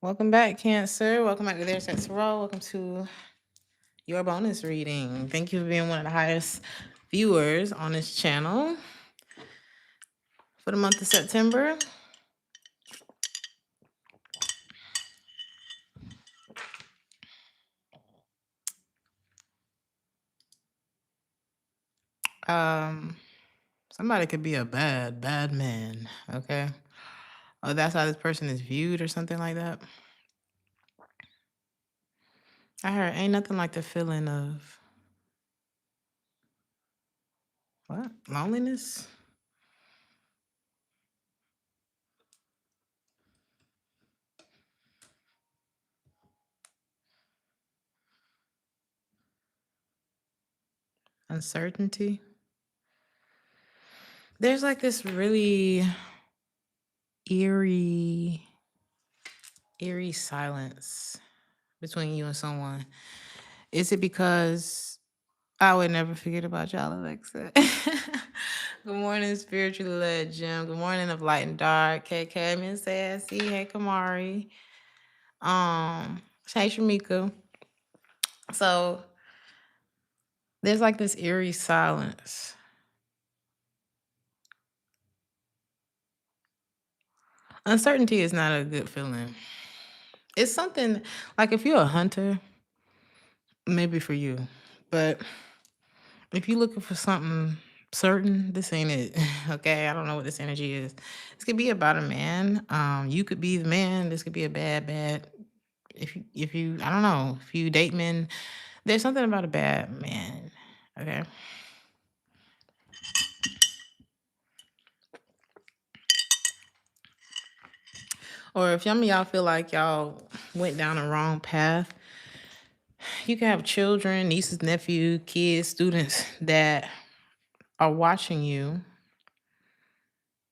Welcome back, Cancer. Welcome back to Theresthattarot. Welcome to your bonus reading. Thank you for being one of the highest viewers on this channel for the month of September. Somebody could be a bad man, okay? Oh, that's how this person is viewed or something like that. I heard ain't nothing like the feeling of what? Loneliness? Uncertainty? There's like this really eerie silence between you and someone. Is it because I would never forget about y'all, Alexa? Good morning, spiritually led Jim. Good morning of light and dark. KK, Miss Sassy. Hey, Kamari. Hey, Shamika. So there's like this eerie silence. Uncertainty is not a good feeling. It's something like if you're a hunter, maybe for you, but if you're looking for something certain, this ain't it. Okay, I don't know what this energy is. This could be about a man. You could be the man. This could be a bad. If you, I don't know. If you date men, there's something about a bad man. Okay. Or if some of y'all feel like y'all went down the wrong path, you can have children, nieces, nephews, kids, students that are watching you,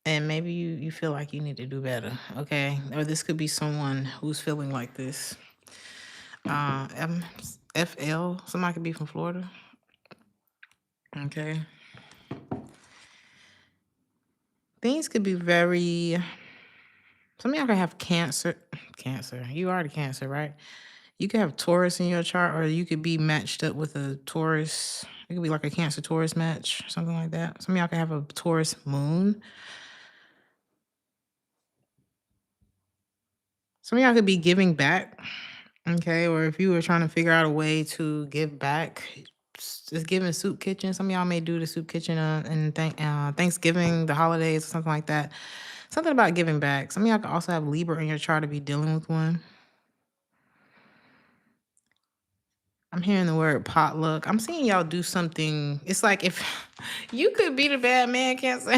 and maybe you feel like you need to do better, okay? Or this could be someone who's feeling like this. FL, somebody could be from Florida. Okay. Things could be very, some of y'all could have cancer. You already Cancer, right? You could have Taurus in your chart, or you could be matched up with a Taurus. It could be like a Cancer Taurus match, something like that. Some of y'all could have a Taurus moon. Some of y'all could be giving back, okay? Or if you were trying to figure out a way to give back, just giving soup kitchen. Some of y'all may do the soup kitchen and Thanksgiving, the holidays, or something like that. Something about giving back. Some of y'all could also have Libra in your chart to be dealing with one. I'm hearing the word potluck. I'm seeing y'all do something. It's like if you could be the bad man, Cancer.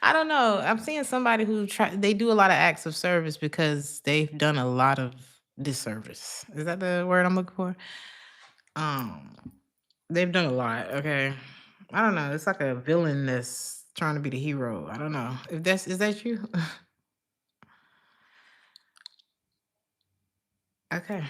I don't know. I'm seeing somebody who they do a lot of acts of service because they've done a lot of disservice. Is that the word I'm looking for? They've done a lot. Okay. I don't know. It's like a villain that's trying to be the hero. I don't know. Is that you? Okay.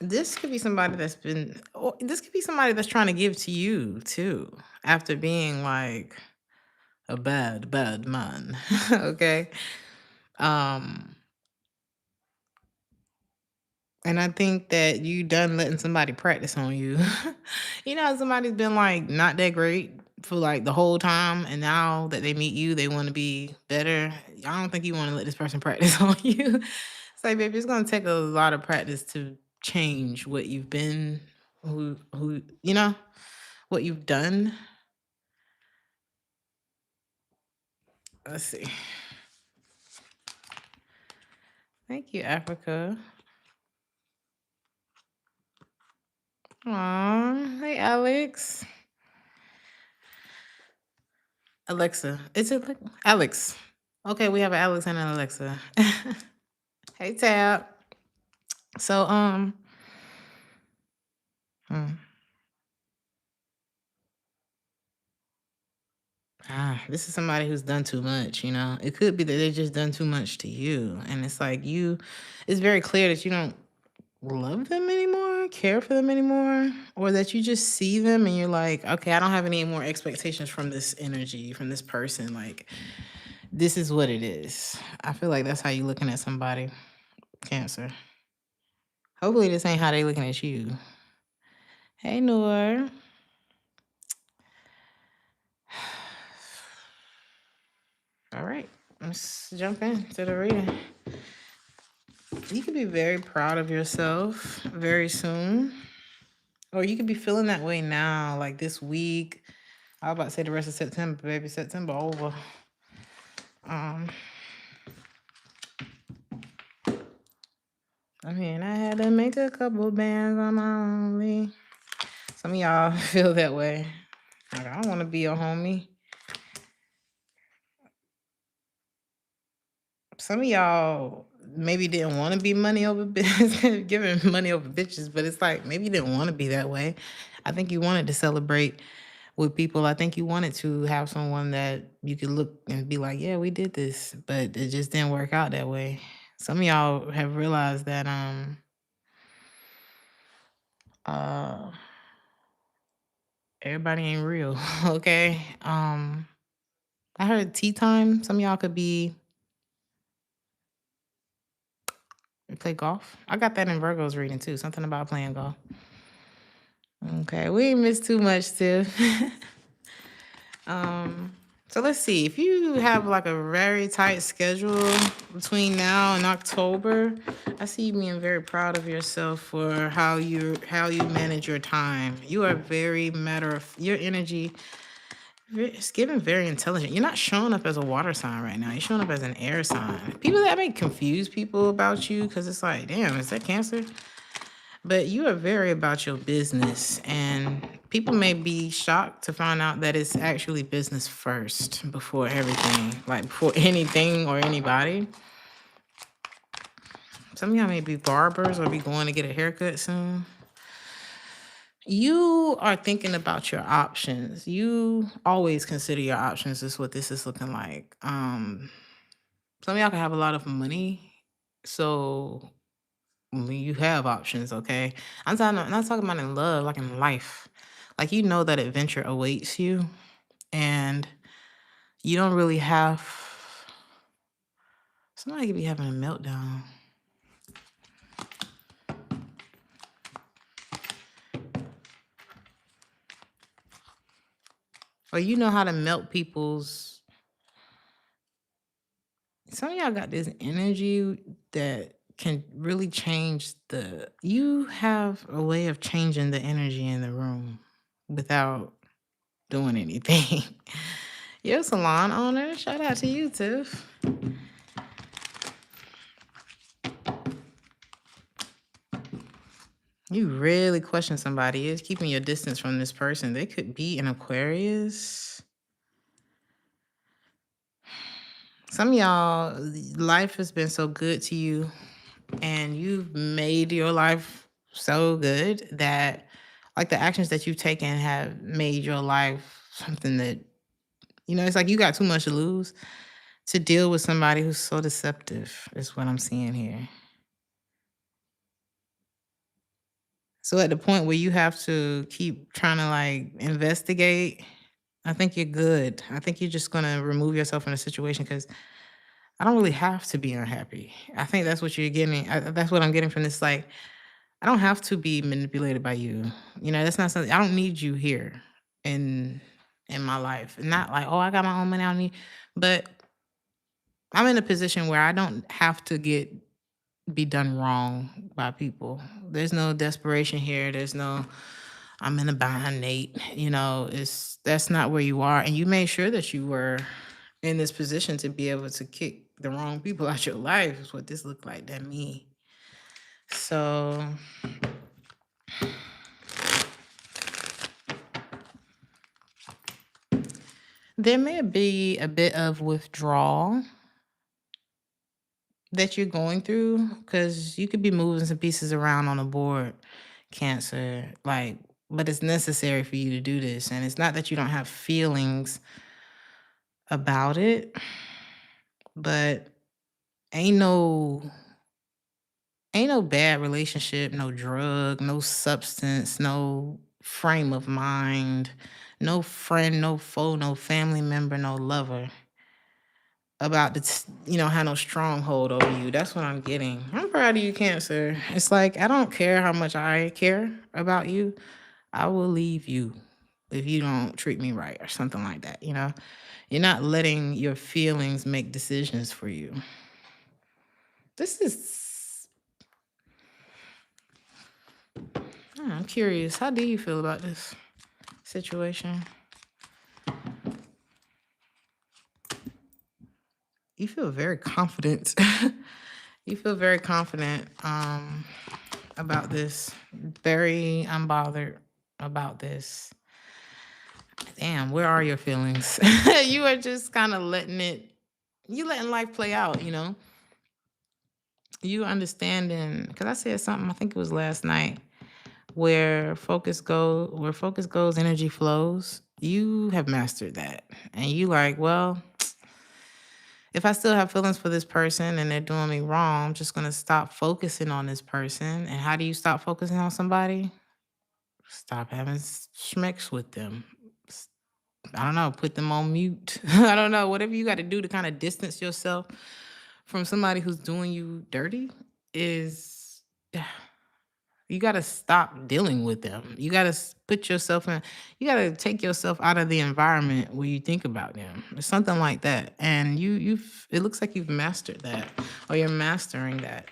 This could be somebody that's been, or this could be somebody that's trying to give to you too, after being like a bad man. Okay. Um, and I think that you done letting somebody practice on you. You know, how somebody's been like not that great for like the whole time, and now that they meet you, they want to be better. I don't think you want to let this person practice on you. It's like, baby, it's gonna take a lot of practice to change what you've been, who you know, what you've done. Let's see. Thank you, Africa. Aw, hey, Alex. Alexa. Is it Alex? Okay, we have an Alex and an Alexa. Hey, Tab. So, hmm. This is somebody who's done too much, you know. It could be that they just done too much to you. And it's like it's very clear that you don't love them anymore, care for them anymore, or that you just see them and you're like, okay, I don't have any more expectations from this energy, from this person. Like, this is what it is. I feel like that's how you looking at somebody, Cancer. Hopefully this ain't how they looking at you. Hey, Noor. All right, let's jump into the reading. You could be very proud of yourself very soon, or you could be feeling that way now, like this week. I was about to say the rest of September, baby. September over. I mean, I had to make a couple bands on my only. Some of y'all feel that way. Like, I don't want to be a homie. Some of y'all maybe didn't want to be money over bitches, giving money over bitches, but it's like maybe you didn't want to be that way. I think you wanted to celebrate with people. I think you wanted to have someone that you could look and be like, yeah, we did this, but it just didn't work out that way. Some of y'all have realized that everybody ain't real. Okay. I heard tea time. Some of y'all could be play golf. I got that in Virgo's reading too. Something about playing golf. Okay, we ain't missed too much, Tiff. So let's see. If you have like a very tight schedule between now and October, I see you being very proud of yourself for how you manage your time. You are very your energy. It's given very intelligent. You're not showing up as a water sign right now. You're showing up as an air sign. People that may confuse people about you because it's like, damn, is that Cancer? But you are very about your business, and people may be shocked to find out that it's actually business first before everything, like before anything or anybody. Some of y'all may be barbers or be going to get a haircut soon. You are thinking about your options. You always consider your options. Is what this is looking like. Some of y'all can have a lot of money, so you have options, okay? I'm not talking about in love, like in life. Like you know that adventure awaits you, and you don't really have. Somebody could be having a meltdown. Or you know how to melt people's. Some of y'all got this energy that can really change you have a way of changing the energy in the room without doing anything. You're a salon owner. Shout out to you, Tiff. You really question somebody. It's keeping your distance from this person. They could be an Aquarius. Some of y'all, life has been so good to you, and you've made your life so good that, like, the actions that you've taken have made your life something that, it's like you got too much to lose to deal with somebody who's so deceptive, is what I'm seeing here. So at the point where you have to keep trying to like investigate, I think you're good. I think you're just going to remove yourself from the situation because I don't really have to be unhappy. I think that's what you're getting. That's what I'm getting from this. Like, I don't have to be manipulated by you. That's not something. I don't need you here in my life. Not like, oh, I got my own money. I don't need. But I'm in a position where I don't have to be done wrong by people. There's no desperation here. There's no I'm in a bind, Nate. That's not where you are. And you made sure that you were in this position to be able to kick the wrong people out your life, is what this looked like to me. So there may be a bit of withdrawal that you're going through because you could be moving some pieces around on the board, Cancer. But it's necessary for you to do this. And it's not that you don't have feelings about it, but ain't no Ain't no bad relationship, no drug, no substance, no frame of mind, no friend, no foe, no family member, no lover about have no stronghold over you. That's what I'm getting. I'm proud of you, Cancer. It's like, I don't care how much I care about you. I will leave you if you don't treat me right or something like that. You're not letting your feelings make decisions for you. This is, I'm curious. How do you feel about this situation? You feel very confident. You feel very confident about this. Very unbothered about this. Damn, where are your feelings? You are just kind of you letting life play out, You understanding, because I said something, I think it was last night, where focus goes, energy flows. You have mastered that. And you like, well, if I still have feelings for this person and they're doing me wrong, I'm just going to stop focusing on this person. And how do you stop focusing on somebody? Stop having schmecks with them. I don't know, put them on mute. I don't know, whatever you got to do to kind of distance yourself from somebody who's doing you dirty is you got to stop dealing with them. You got to put yourself you got to take yourself out of the environment where you think about them. Or something like that. And it looks like you've mastered that, or you're mastering that.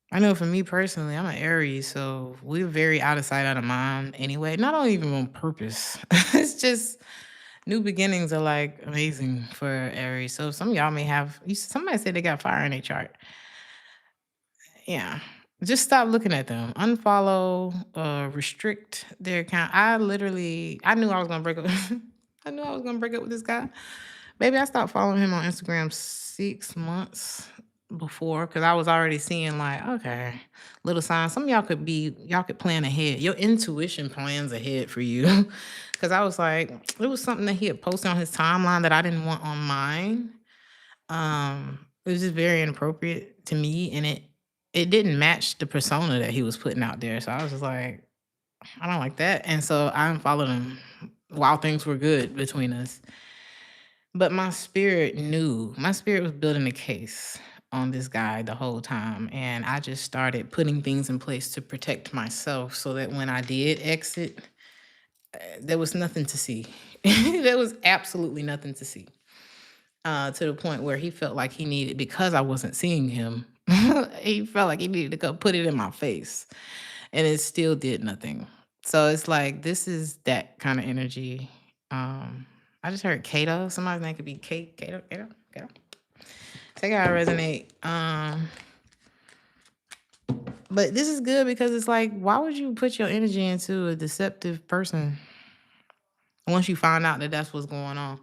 I know for me personally, I'm an Aries, so we're very out of sight, out of mind anyway. Not even on purpose. It's just new beginnings are like amazing for Aries. So some of y'all may have, somebody said they got fire in their chart. Yeah. Just stop looking at them. Unfollow, restrict their account. I knew I was gonna break up. I knew I was gonna break up with this guy. Maybe I stopped following him on Instagram 6 months before, because I was already seeing like, okay, little signs. Some of y'all could plan ahead. Your intuition plans ahead for you. Cause I was like, it was something that he had posted on his timeline that I didn't want on mine. It was just very inappropriate to me, and it didn't match the persona that he was putting out there. So I was just like, I don't like that. And so I unfollowed him while things were good between us. But my spirit was building a case on this guy the whole time. And I just started putting things in place to protect myself so that when I did exit, there was nothing to see. There was absolutely nothing to see. To the point where he felt like he needed, because I wasn't seeing him, he felt like he needed to go put it in my face. And it still did nothing. So it's like, this is that kind of energy. I just heard Kato. Somebody's name could be Kato. Take how I resonate. But this is good because it's like, why would you put your energy into a deceptive person once you find out that that's what's going on?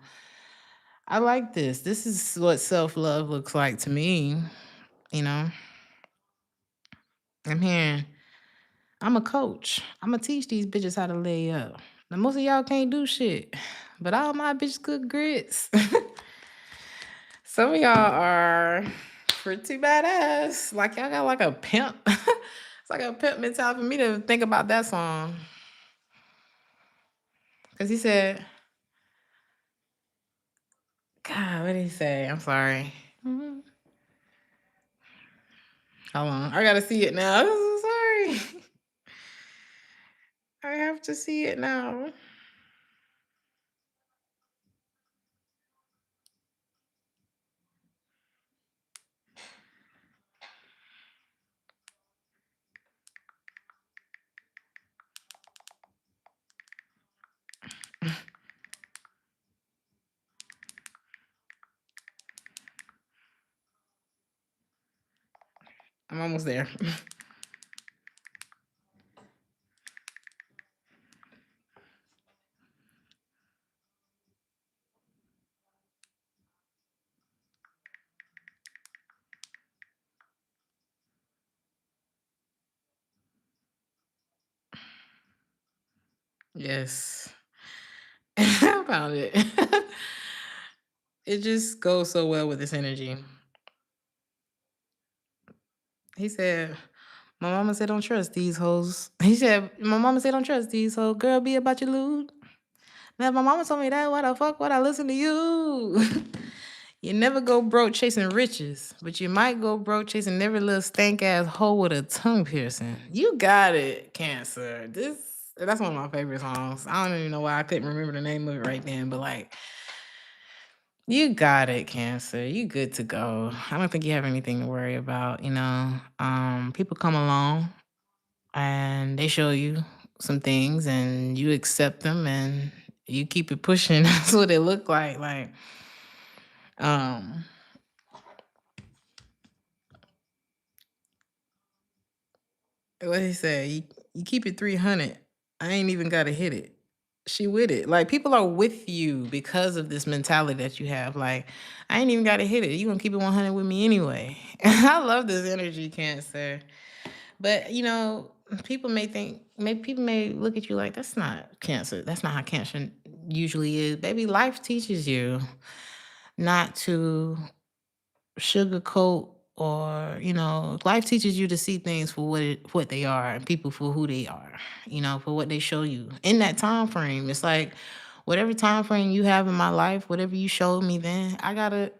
I like this. This is what self-love looks like to me. I'm hearing, I'm a coach. I'm going to teach these bitches how to lay up. Now, most of y'all can't do shit, but all my bitches cook grits. Some of y'all are pretty badass. Like, y'all got like a pimp. It's like a pimp mentality for me to think about that song. Because he said, God, what did he say? I'm sorry. Hold on. I got to see it now. I'm so sorry. I have to see it now. I'm almost there. Yes. I found it. It just goes so well with this energy. He said, my mama said, don't trust these hoes. He said, my mama said, don't trust these hoes. Girl, be about your loot. Now, if my mama told me that, why the fuck would I listen to you? You never go broke chasing riches, but you might go broke chasing every little stank ass hoe with a tongue piercing. You got it, Cancer. That's one of my favorite songs. I don't even know why I couldn't remember the name of it right then, but like, you got it, Cancer. You good to go. I don't think you have anything to worry about. People come along and they show you some things, and you accept them, and you keep it pushing. That's what it looked like. Um, what he say? You keep it 300. I ain't even gotta hit it. She with it. Like, people are with you because of this mentality that you have. Like, I ain't even gotta hit it. You gonna keep it 100 with me anyway. I love this energy, Cancer. But people may think, maybe people may look at you like, that's not Cancer. That's not how Cancer usually is. Baby, life teaches you not to sugarcoat, or life teaches you to see things for what they are, and people for who they are, for what they show you in that time frame. It's like, whatever time frame you have in my life, whatever you showed me then, I gotta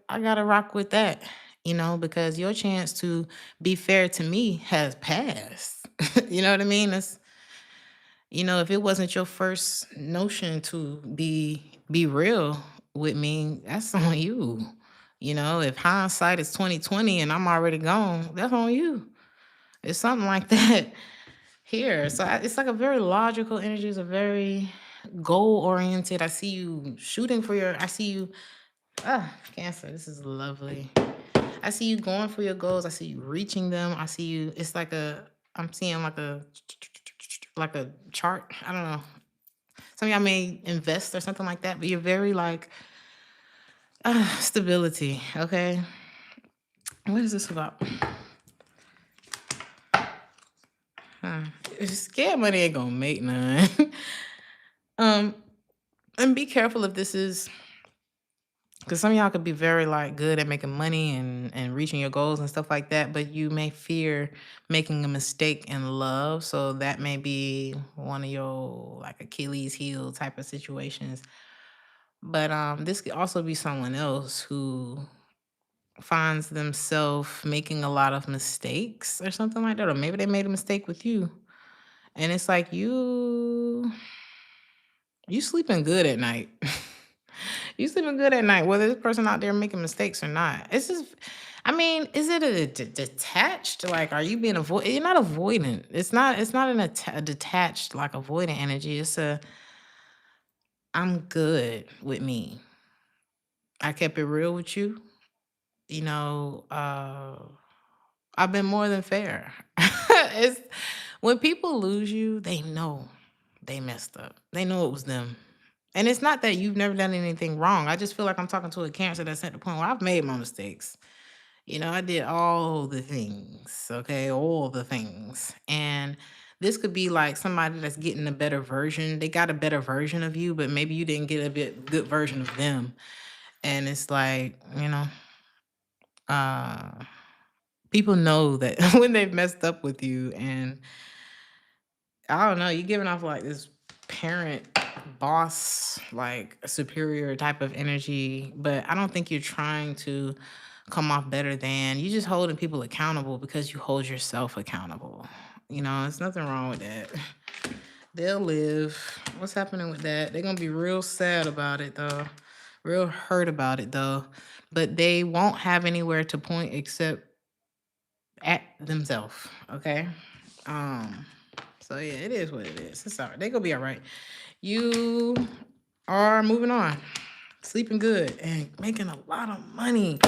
rock with that, because your chance to be fair to me has passed. You know what I mean? If it wasn't your first notion to be real with me, that's on you. If hindsight is 2020 and I'm already gone, that's on you. It's something like that here. So it's like a very logical energy. It's a very goal oriented. I see you shooting for your. I see you. Cancer. This is lovely. I see you going for your goals. I see you reaching them. I see you. It's like I'm seeing like a chart. I don't know. Some of y'all may invest or something like that, but you're very like stability. Okay. What is this about? Scared money ain't gonna make none. And be careful if this is, because some of y'all could be very like good at making money and reaching your goals and stuff like that, but you may fear making a mistake in love. So that may be one of your like Achilles heel type of situations. But this could also be someone else who finds themselves making a lot of mistakes or something like that, or maybe they made a mistake with you, and it's like you sleeping good at night. You sleeping good at night, whether this person out there making mistakes or not. It's just, I mean, is it a detached? Like, are you being avoid? You're not avoidant. It's not. It's not a detached like avoidant energy. It's I'm good with me. I kept it real with you. You know, I've been more than fair. It's when people lose you, they know they messed up. They know it was them. And it's not that you've never done anything wrong. I just feel like I'm talking to a Cancer that's at the point where I've made my mistakes. I did all the things, okay? All the things. And this could be like somebody that's getting a better version. They got a better version of you, but maybe you didn't get good version of them. And it's like, uh people know that when they've messed up with you, and I don't know, you're giving off like this parent, boss, like superior type of energy, but I don't think you're trying to come off better than. You're just holding people accountable because you hold yourself accountable. There's nothing wrong with that. They'll live. What's happening with that? They're gonna be real sad about it though. Real hurt about it though. But they won't have anywhere to point except at themselves. Okay. So yeah, it is what it is. It's all right. They gonna be all right. You are moving on, sleeping good, and making a lot of money.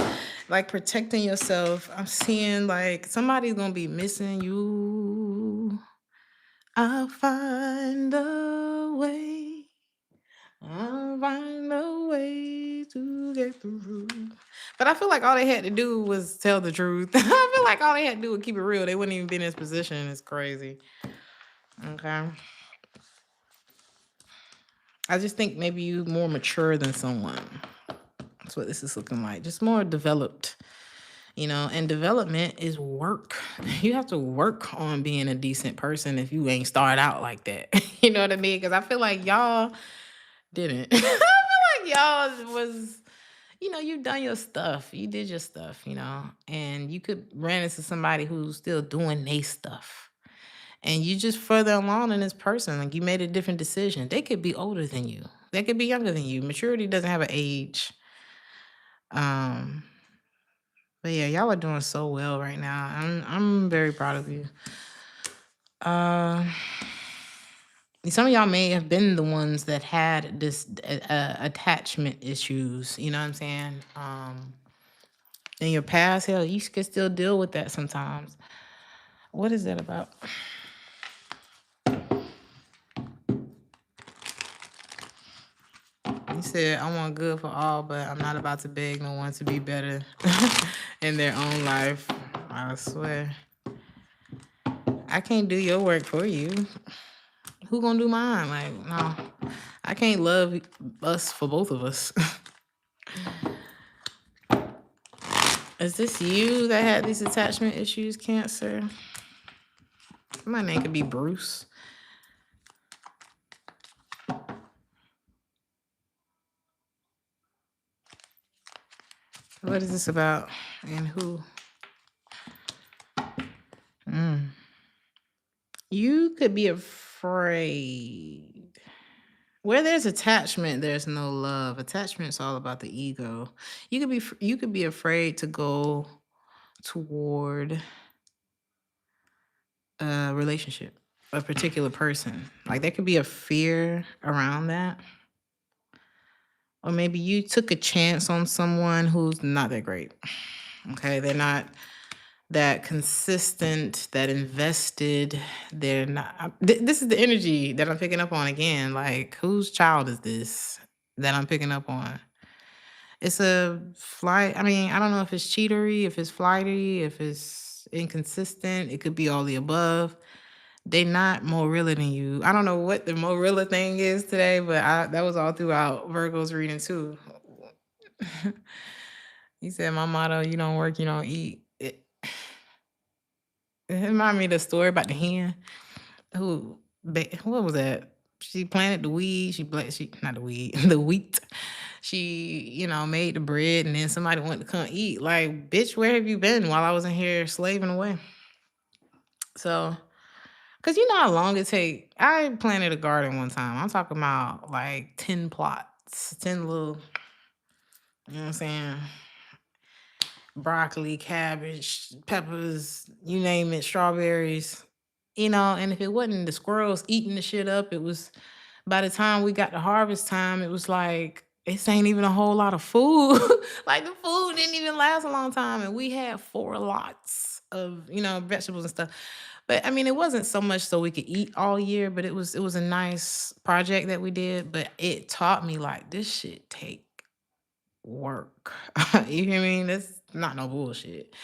Like protecting yourself. I'm seeing like somebody's gonna be missing you. I'll find a way. I'll find a way to get through. But I feel like all they had to do was tell the truth. I feel like all they had to do was keep it real. They wouldn't even be in this position. It's crazy. Okay. I just think maybe you more mature than someone. That's what this is looking like. Just more developed, and development is work. You have to work on being a decent person if you ain't started out like that. You know what I mean? Because I feel like y'all didn't. I feel like y'all was, you've done your stuff. You did your stuff, and you could run into somebody who's still doing their stuff. And you just further along in this person, like you made a different decision. They could be older than you. They could be younger than you. Maturity doesn't have an age. Um, but yeah, y'all are doing so well right now. I'm very proud of you. Some of y'all may have been the ones that had this attachment issues. You know what I'm saying? In your past, hell, you can still deal with that sometimes. What is that about? You said, I want good for all, but I'm not about to beg no one to be better in their own life. I swear. I can't do your work for you. Who gonna do mine? Like, no. I can't love us for both of us. Is this you that had these attachment issues, Cancer? My name could be Bruce. What is this about? And who? You could be afraid. Where there's attachment, there's no love. Attachment's all about the ego. You could be afraid to go toward a relationship, a particular person. Like there could be a fear around that. Or maybe you took a chance on someone who's not that great. Okay, they're not that consistent, that invested. They're not. This is the energy that I'm picking up on again. Like, whose child is this that I'm picking up on? It's a flight. I mean, I don't know if it's cheatery, if it's flighty, if it's inconsistent. It could be all the above. They not more realer than you. I don't know what the more realer thing is today, but that was all throughout Virgo's reading too. He said, my motto, you don't work, you don't eat. It reminded me of the story about the hen what was that? She planted the weed. Not the weed, the wheat. She, made the bread, and then somebody went to come eat. Like, bitch, where have you been while I was in here slaving away? So, because you know how long it take. I planted a garden one time. I'm talking about like 10 plots, 10 little, you know what I'm saying? Broccoli, cabbage, peppers, you name it, strawberries, and if it wasn't the squirrels eating the shit up, it was, by the time we got to harvest time, it was like, this ain't even a whole lot of food. Like the food didn't even last a long time. And we had 4 lots of, vegetables and stuff. But I mean, it wasn't so much so we could eat all year, but it was a nice project that we did. But it taught me like this shit take work. You hear me? That's not no bullshit.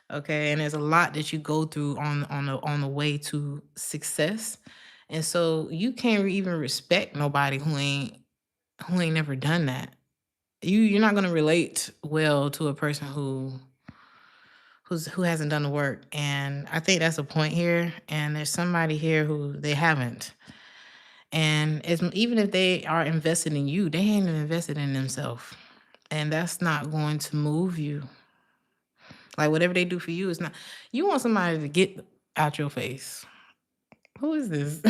Okay. And there's a lot that you go through on the way to success. And so you can't even respect nobody who ain't never done that. You're not gonna relate well to a person who hasn't done the work. And I think that's a point here. And there's somebody here who they haven't. And even if they are invested in you, they ain't invested in themselves. And that's not going to move you. Like whatever they do for you is not. You want somebody to get out your face. Who is this?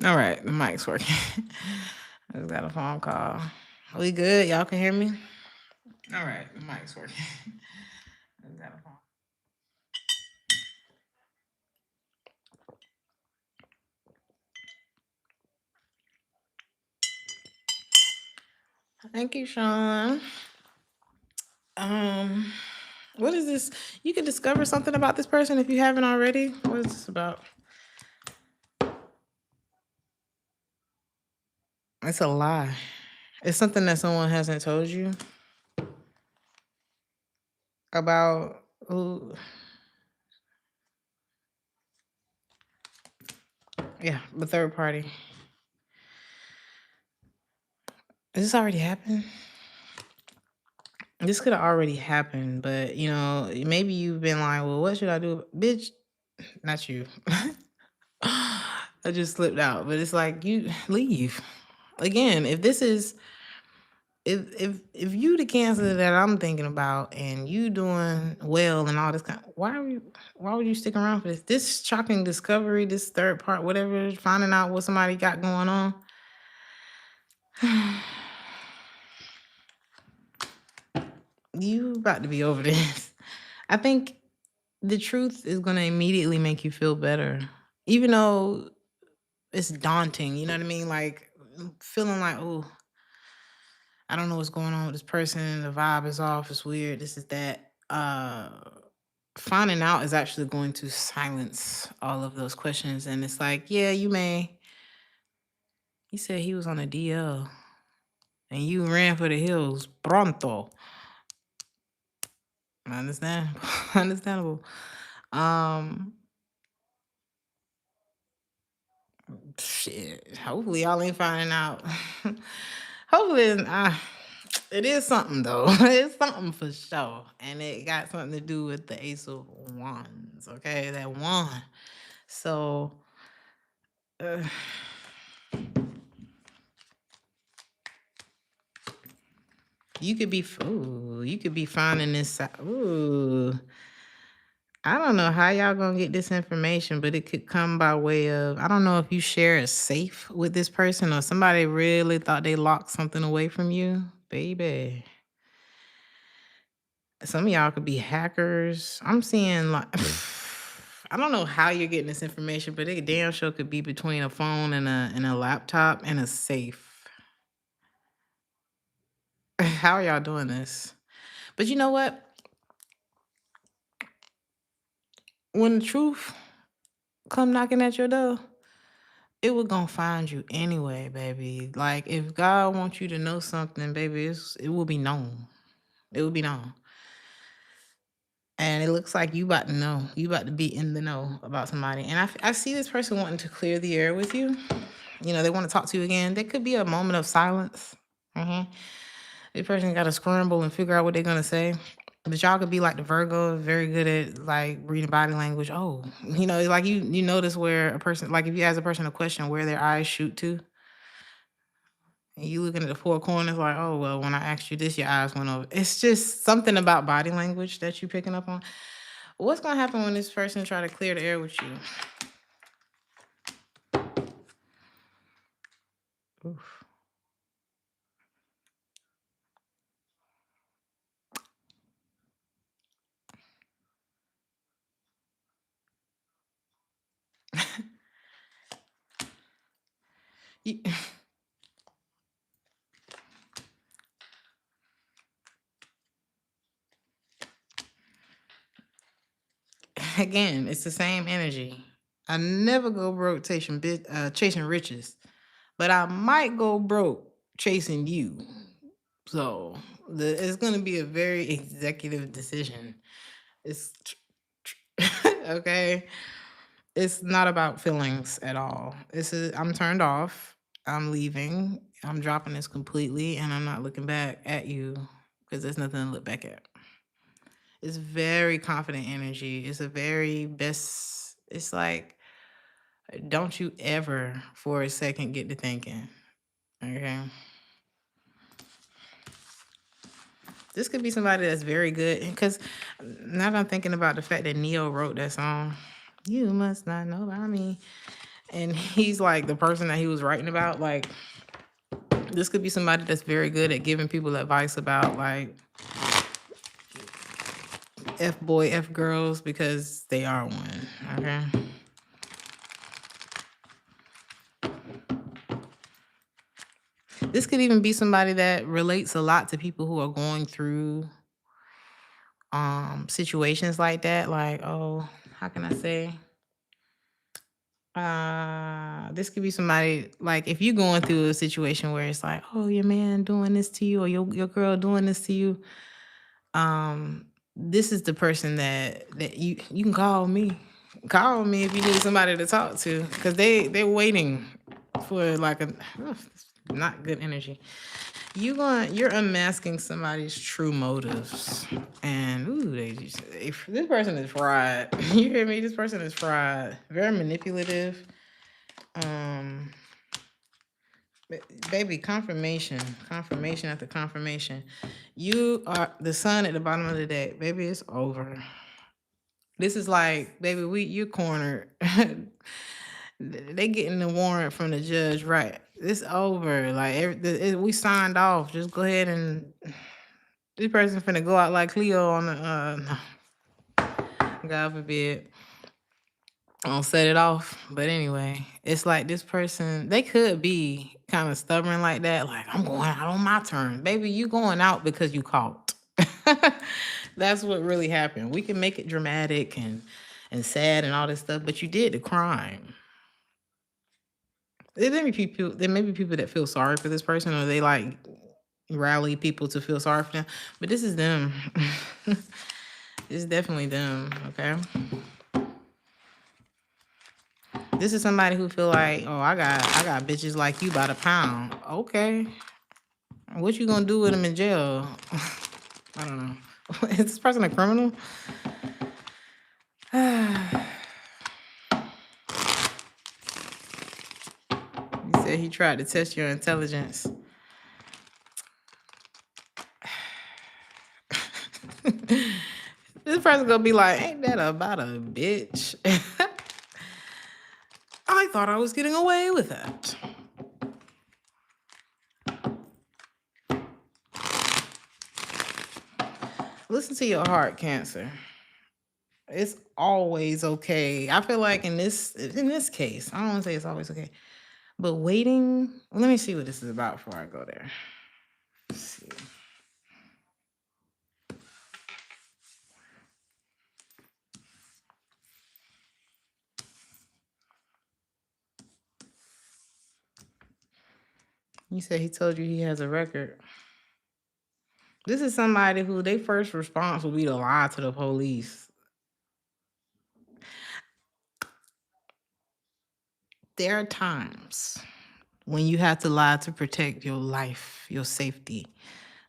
All right, the mic's working. I just got a phone call. We good? Y'all can hear me? All right, the mic's working. I just got a phone. Thank you, Sean. What is this? You can discover something about this person if you haven't already. What is this about? It's a lie. It's something that someone hasn't told you about who. Yeah, the third party. This already happened. This could have already happened, but maybe you've been like, well, what should I do? Bitch, not you. I just slipped out, but it's like you leave. Again, if this is if you the Cancer that I'm thinking about and you doing well and all this kind, why would you stick around for this? This shocking discovery, this third part, whatever, finding out what somebody got going on. You about to be over this. I think the truth is gonna immediately make you feel better. Even though it's daunting, you know what I mean? Like feeling like, oh, I don't know what's going on with this person. The vibe is off. It's weird. This is that. Finding out is actually going to silence all of those questions. And it's like, yeah, you may. He said he was on a DL and you ran for the hills. Pronto. Understandable. Understandable. Shit. Hopefully y'all ain't finding out. Hopefully it is something though. It's something for sure. And it got something to do with the Ace of Wands. Okay, that wand. So you could be finding this out. Ooh. I don't know how y'all gonna get this information, but it could come by way of, I don't know if you share a safe with this person or somebody really thought they locked something away from you. Baby. Some of y'all could be hackers. I'm seeing like I don't know how you're getting this information, but it damn sure could be between a phone and a laptop and a safe. How are y'all doing this? But you know what? When the truth come knocking at your door, it will gonna find you anyway, baby. Like if God wants you to know something, baby, it will be known. It will be known. And it looks like you about to know. You about to be in the know about somebody. And I see this person wanting to clear the air with you. They want to talk to you again. There could be a moment of silence. This person got to scramble and figure out what they're going to say. But y'all could be like the Virgo, very good at like reading body language. Oh, like you notice where a person, like if you ask a person a question, where their eyes shoot to. And you looking at the four corners like, oh, well, when I asked you this, your eyes went over. It's just something about body language that you picking up on. What's going to happen when this person try to clear the air with you? Oof. You- Again, it's the same energy. I never go broke chasing riches, but I might go broke chasing you. So it's going to be a very executive decision. It's okay. It's not about feelings at all. I'm turned off. I'm leaving. I'm dropping this completely, and I'm not looking back at you because there's nothing to look back at. It's very confident energy. It's a very best. It's like, don't you ever for a second get to thinking. Okay. This could be somebody that's very good. Because now that I'm thinking about the fact that Neo wrote that song, you must not know about me. And he's like the person that he was writing about. Like, this could be somebody that's very good at giving people advice about like F boy, F girls, because they are one. Okay. This could even be somebody that relates a lot to people who are going through situations like that. Like, oh, how can I say? This could be somebody, like, if you're going through a situation where it's like, oh, your man doing this to you, or your girl doing this to you, this is the person that you can call me. Call me if you need somebody to talk to, because they're waiting for like a not good energy. You're unmasking somebody's true motives, and this person is fried. You hear me? This person is fried. Very manipulative. Um, Baby, confirmation after confirmation. You are the sun at the bottom of the deck, baby. It's over. This is like, baby, you're cornered. They getting the warrant from the judge, right? It's over. Like we signed off. Just go ahead and this person finna go out like Cleo on the no. God forbid. I'll set it off. But anyway, it's like this person, they could be kind of stubborn like that. Like, I'm going out on my turn. Baby, you going out because you caught. That's what really happened. We can make it dramatic and sad and all this stuff, but you did the crime. There may be people that feel sorry for this person, or they like rally people to feel sorry for them. But this is them. It's definitely them, okay? This is somebody who feel like, oh, I got bitches like you by the pound. Okay. What you gonna do with them in jail? I don't know. Is this person a criminal? He said he tried to test your intelligence. This person gonna be like, ain't that about a bitch? I thought I was getting away with that. Listen to your heart, Cancer. It's always okay. I feel like in this case, I don't want to say it's always okay, but waiting. Let me see what this is about before I go there. Let's see. You said he told you he has a record. This is somebody who their first response will be to lie to the police. There are times when you have to lie to protect your life, your safety.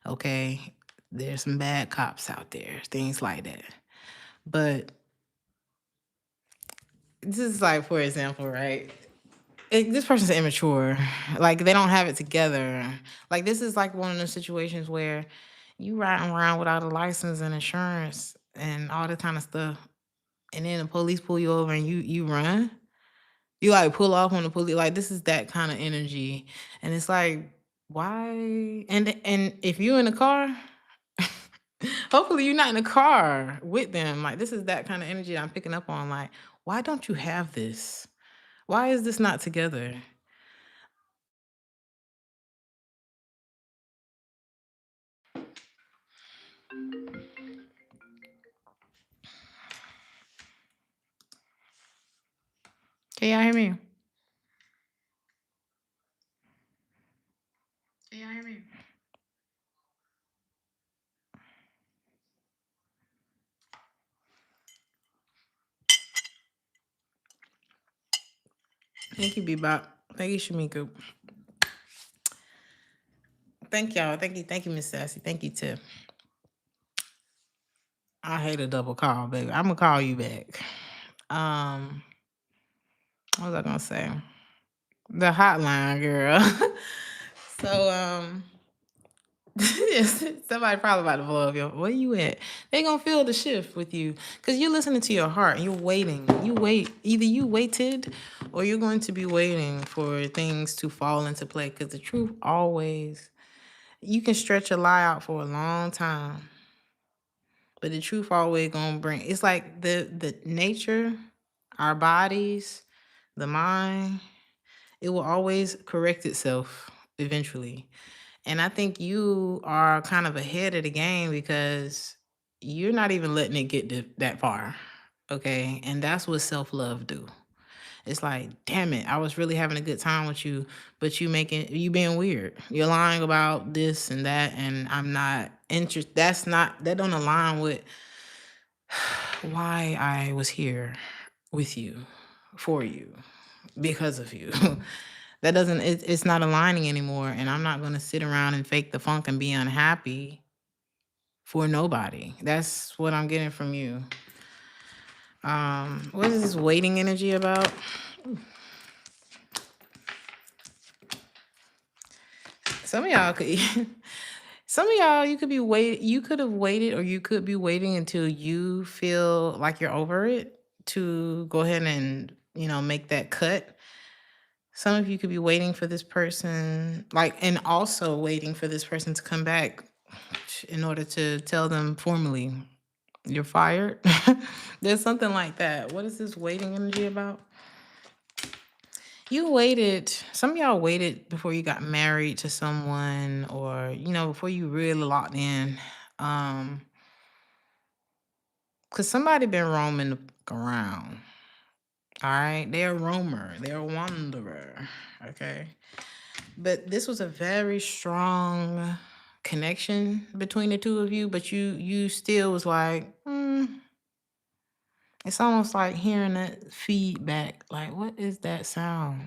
Okay? There's some bad cops out there, things like that. But this is like, for example, right? This person's immature. Like, they don't have it together. Like, this is like one of those situations where you riding around without a license and insurance and all that kind of stuff, and then the police pull you over and you run. You like pull off on the police. Like, this is that kind of energy, and it's like, why? And if you're in a car, hopefully you're not in a car with them. Like, this is that kind of energy I'm picking up on. Like, why don't you have this? Why is this not together? Can y'all hear me? Can y'all hear me? Thank you, Bebop. Thank you, Shamika. Thank y'all. Thank you, Miss Sassy. Thank you, Tip. I hate a double call, baby. I'm gonna call you back. What was I gonna say? The hotline, girl. So, yes, somebody probably about to blow up your. Where you at? They gonna feel the shift with you because you're listening to your heart. You're waiting. You wait. Either you waited, or you're going to be waiting for things to fall into play. Because the truth always, you can stretch a lie out for a long time, but the truth always gonna bring. It's like the nature, our bodies, the mind. It will always correct itself eventually. And I think you are kind of ahead of the game because you're not even letting it get that far. Okay. And that's what self-love do. It's like, damn it, I was really having a good time with you, but you being weird. You're lying about this and that, and I'm not interested. That don't align with why I was here with you, for you, because of you. That doesn't it's not aligning anymore, and I'm not going to sit around and fake the funk and be unhappy for nobody. That's what I'm getting from you. What is this waiting energy about? Some of y'all could some of y'all you could have waited, or you could be waiting until you feel like you're over it to go ahead and, make that cut. Some of you could be waiting for this person, and also waiting for this person to come back in order to tell them formally you're fired. There's something like that. What is this waiting energy about? Some of y'all waited before you got married to someone, or, before you really locked in. Because somebody been roaming around. All right. They're a roamer, they're a wanderer. Okay. But this was a very strong connection between the two of you, but you still was like, it's almost like hearing that feedback. Like, what is that sound?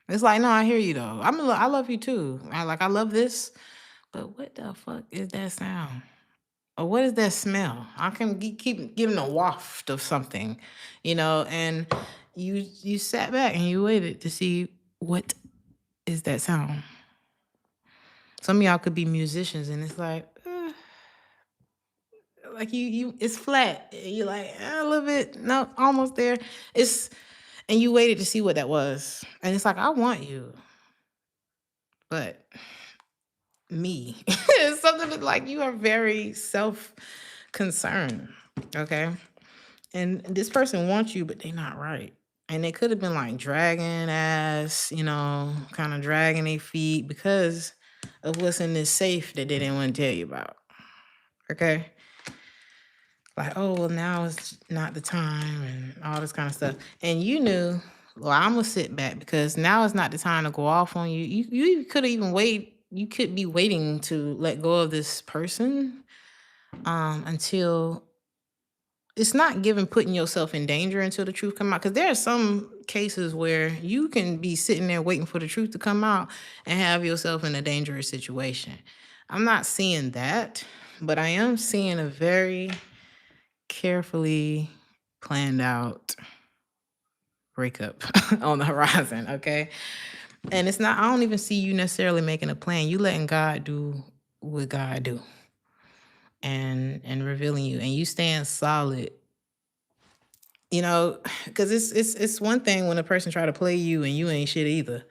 It's like, no, I hear you though. I love you too. I love this, but what the fuck is that sound? Or what is that smell? I can keep giving a waft of something, and you sat back and you waited to see what is that sound. Some of y'all could be musicians, and it's like, like it's flat. You're like, a little bit, no, almost there. And you waited to see what that was, and it's like, I want you, but me. It's something like you are very self-concerned, okay? And this person wants you, but they're not right. And they could have been like dragging ass, kind of dragging their feet because of what's in this safe that they didn't want to tell you about. Okay? Like, oh, well, now it's not the time and all this kind of stuff. And you knew, well, I'm going to sit back because now it's not the time to go off on you. You could have even you could be waiting to let go of this person until it's not given putting yourself in danger until the truth come out. Because there are some cases where you can be sitting there waiting for the truth to come out and have yourself in a dangerous situation. I'm not seeing that, but I am seeing a very carefully planned out breakup on the horizon, okay? And it's not, I don't even see you necessarily making a plan. You letting God do what God do and revealing you, and you staying solid. Because it's one thing when a person try to play you and you ain't shit either.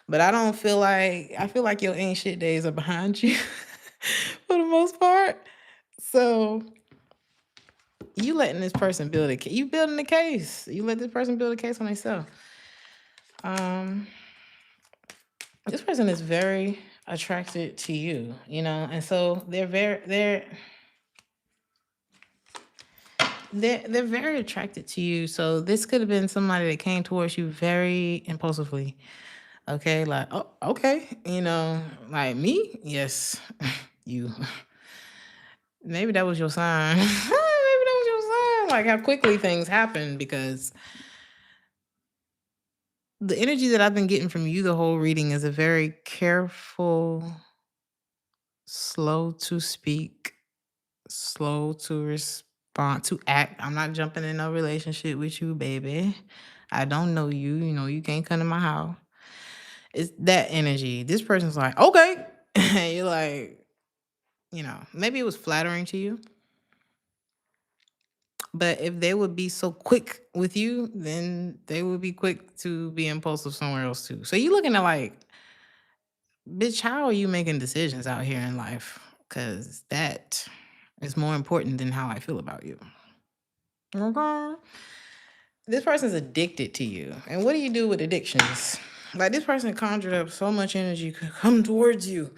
But I feel like your ain't shit days are behind you for the most part. So you letting this person build a case. You building a case. You let this person build a case on themselves. This person is very attracted to you, and so they're very attracted to you. So this could have been somebody that came towards you very impulsively. Okay, like, oh, okay, like me, yes, you. Maybe that was your sign. Maybe that was your sign. Like how quickly things happen, because the energy that I've been getting from you the whole reading is a very careful, slow to speak, slow to respond, to act. I'm not jumping in no relationship with you, baby. I don't know you. You can't come to my house. It's that energy. This person's like, okay. And you're like, maybe it was flattering to you. But if they would be so quick with you, then they would be quick to be impulsive somewhere else too. So you looking at like, bitch, how are you making decisions out here in life? Because that is more important than how I feel about you. Okay. This person's addicted to you. And what do you do with addictions? Like this person conjured up so much energy could come towards you.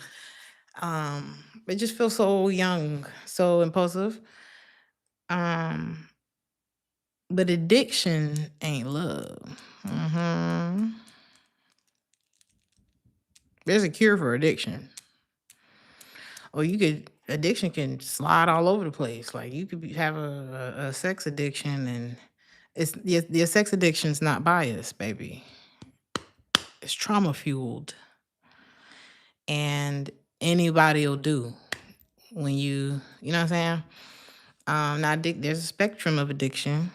It just feels so young, so impulsive. But addiction ain't love. Mm-hmm. There's a cure for addiction. Or addiction can slide all over the place. Like you could have a sex addiction, and your sex addiction's not biased, baby. It's trauma fueled. And anybody will do when you know what I'm saying? Now there's a spectrum of addiction.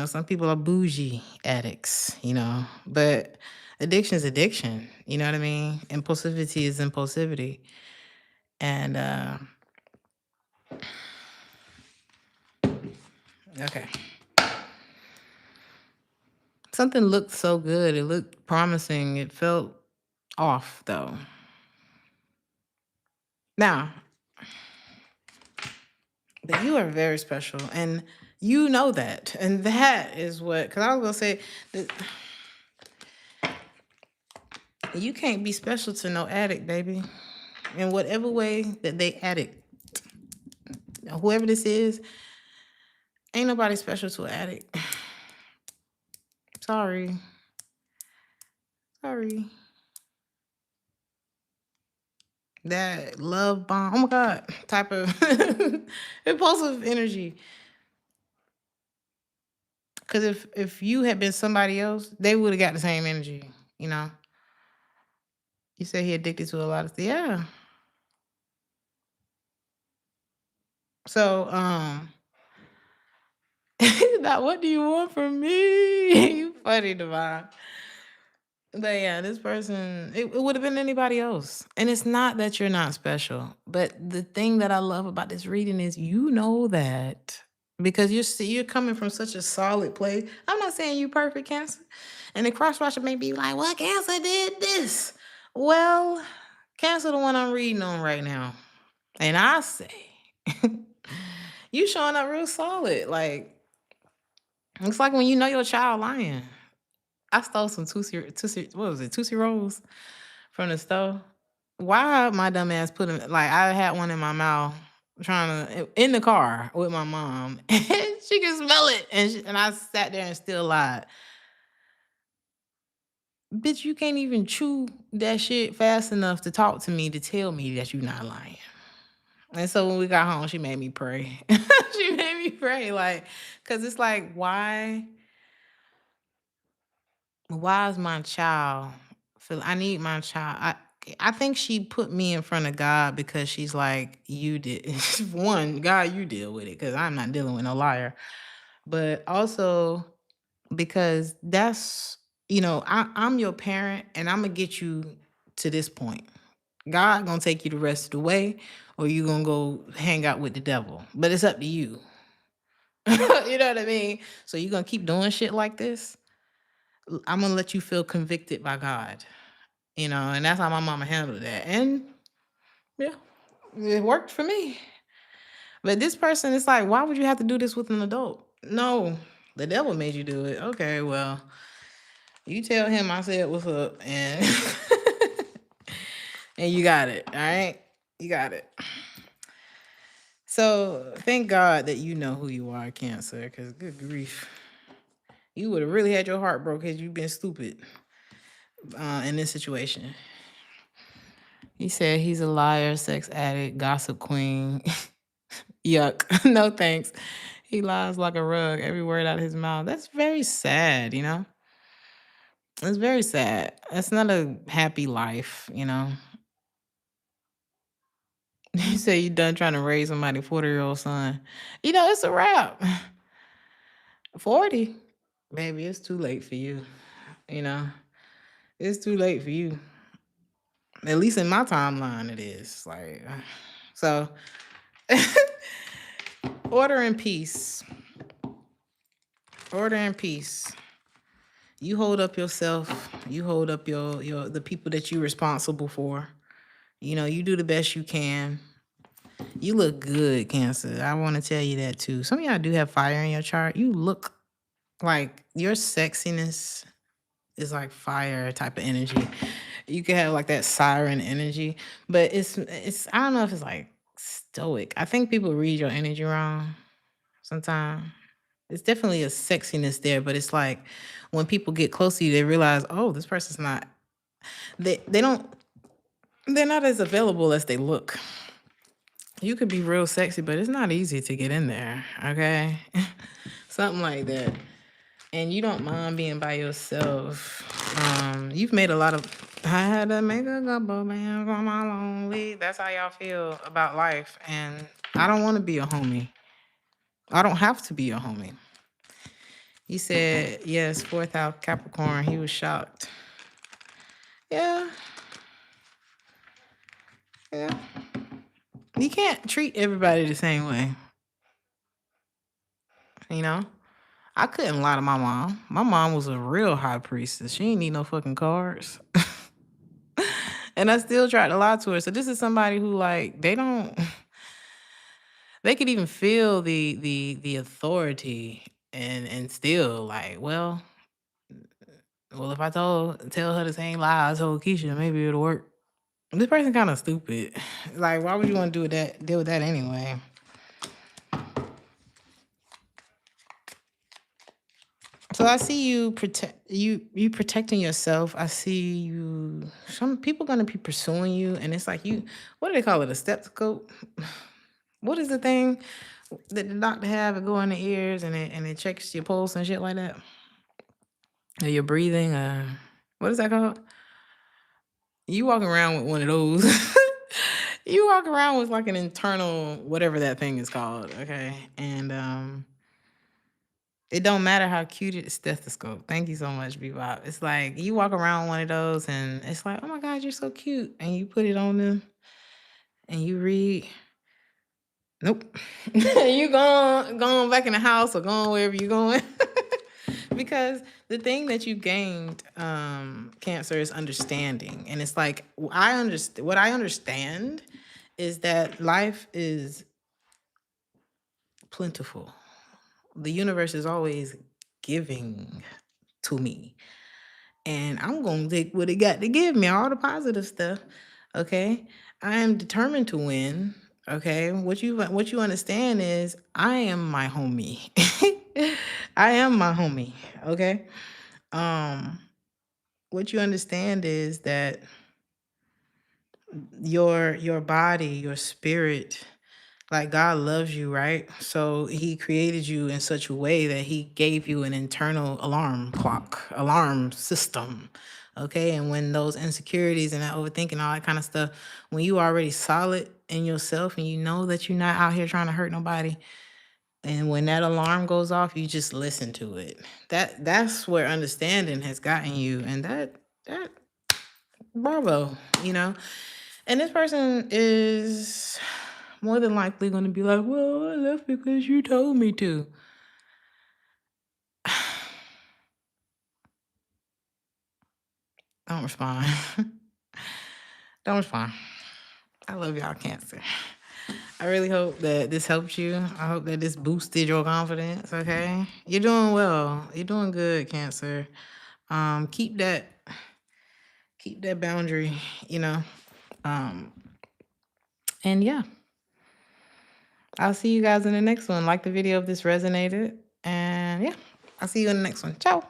Some people are bougie addicts, but addiction is addiction. You know what I mean? Impulsivity is impulsivity. And okay. Something looked so good. It looked promising. It felt off though. Now, but you are very special, and you know that. And that is what, because I was going to say that you can't be special to no addict, baby. In whatever way that they addict, whoever this is, ain't nobody special to an addict. Sorry. That love bomb, oh my God, type of impulsive energy. Because if you had been somebody else, they would have got the same energy, You said he addicted to a lot of things. Yeah. So, now what do you want from me? You funny, Devon. But yeah, this person, it would have been anybody else. And it's not that you're not special. But the thing that I love about this reading is you know that because you're coming from such a solid place. I'm not saying you perfect, Cancer. And the cross watcher may be like, well, Cancer did this. Well, Cancer the one I'm reading on right now. And I say, you showing up real solid. Like, it's like when you know your child lying. I stole some Tootsie Rolls from the store. Why my dumb ass put them, like, I had one in my mouth in the car with my mom, and she could smell it, and I sat there and still lied. Bitch, you can't even chew that shit fast enough to talk to me to tell me that you're not lying. And so when we got home, she made me pray. She made me pray, like, because it's like, why is my child I need my child. I think she put me in front of God because she's like, you did. One, God, you deal with it because I'm not dealing with no liar. But also because that's, I'm your parent and I'm going to get you to this point. God going to take you the rest of the way, or you going to go hang out with the devil. But it's up to you. You know what I mean? So you going to keep doing shit like this? I'm going to let you feel convicted by God. And that's how my mama handled that. And yeah, it worked for me. But this person, it's like, why would you have to do this with an adult? No, the devil made you do it. Okay, well, you tell him I said what's up, and and you got it. All right, you got it. So thank God that you know who you are, Cancer, because good grief, you would have really had your heart broke had you been stupid in this situation. He said he's a liar, sex addict, gossip queen. Yuck. No thanks. He lies like a rug, every word out of his mouth. That's very sad, It's very sad. It's not a happy life, You say you done trying to raise somebody's 40-year-old son. It's a wrap. 40. Baby, it's too late for you. It's too late for you. At least in my timeline, it is. Like, so order and peace. Order and peace. You hold up yourself. You hold up your the people that you're responsible for. You do the best you can. You look good, Cancer. I want to tell you that too. Some of y'all do have fire in your chart. You look like your sexiness is like fire type of energy. You can have like that siren energy, but it's I don't know if it's like stoic. I think people read your energy wrong sometimes. It's definitely a sexiness there, but it's like when people get close to you, they realize, oh, this person's not. They don't. They're not as available as they look. You could be real sexy, but it's not easy to get in there. Okay, something like that. And you don't mind being by yourself. You've made a lot of. I had to make a couple bands on my lonely. That's how y'all feel about life, and I don't want to be a homie. I don't have to be a homie. He said, yes, fourth house Capricorn. He was shocked. Yeah. Yeah. You can't treat everybody the same way. You know? I couldn't lie to my mom. My mom was a real high priestess. She ain't need no fucking cards. And I still tried to lie to her. So this is somebody who, like, they could even feel the authority and still like, well, if I tell her the same lie I told Keisha, maybe it'll work. This person kind of stupid. Like, why would you want to deal with that anyway? So I see you protecting yourself. I see you. Some people gonna be pursuing you, and it's like you. What do they call it? A stethoscope. What is the thing that the doctor have? It go in the ears and it checks your pulse and shit like that. Or your breathing. What is that called? You walk around with one of those. You walk around with like an internal whatever that thing is called. Okay, and it don't matter how cute it is, stethoscope. Thank you so much, Bebop. It's like you walk around one of those and it's like, oh my God, you're so cute. And you put it on them and you read. Nope. You going back in the house or going wherever you're going. Because the thing that you gained, Cancer, is understanding. And it's like, what I understand is that life is plentiful. The universe is always giving to me. And I'm going to take what it got to give me, all the positive stuff. Okay. I am determined to win. Okay. What you understand is I am my homie. I am my homie. Okay. What you understand is that your body, your spirit, like God loves you, right? So he created you in such a way that he gave you an internal alarm system. Okay. And when those insecurities and that overthinking, all that kind of stuff, when you already solid in yourself and you know that you're not out here trying to hurt nobody, and when that alarm goes off, you just listen to it. That's where understanding has gotten you. And that bravo, you know. And this person is more than likely going to be like, well, I left because you told me to. Don't respond. Don't respond. I love y'all, Cancer. I really hope that this helped you. I hope that this boosted your confidence, okay? You're doing well. You're doing good, Cancer. Keep that boundary, you know. And yeah. I'll see you guys in the next one. Like the video if this resonated. And yeah, I'll see you in the next one. Ciao.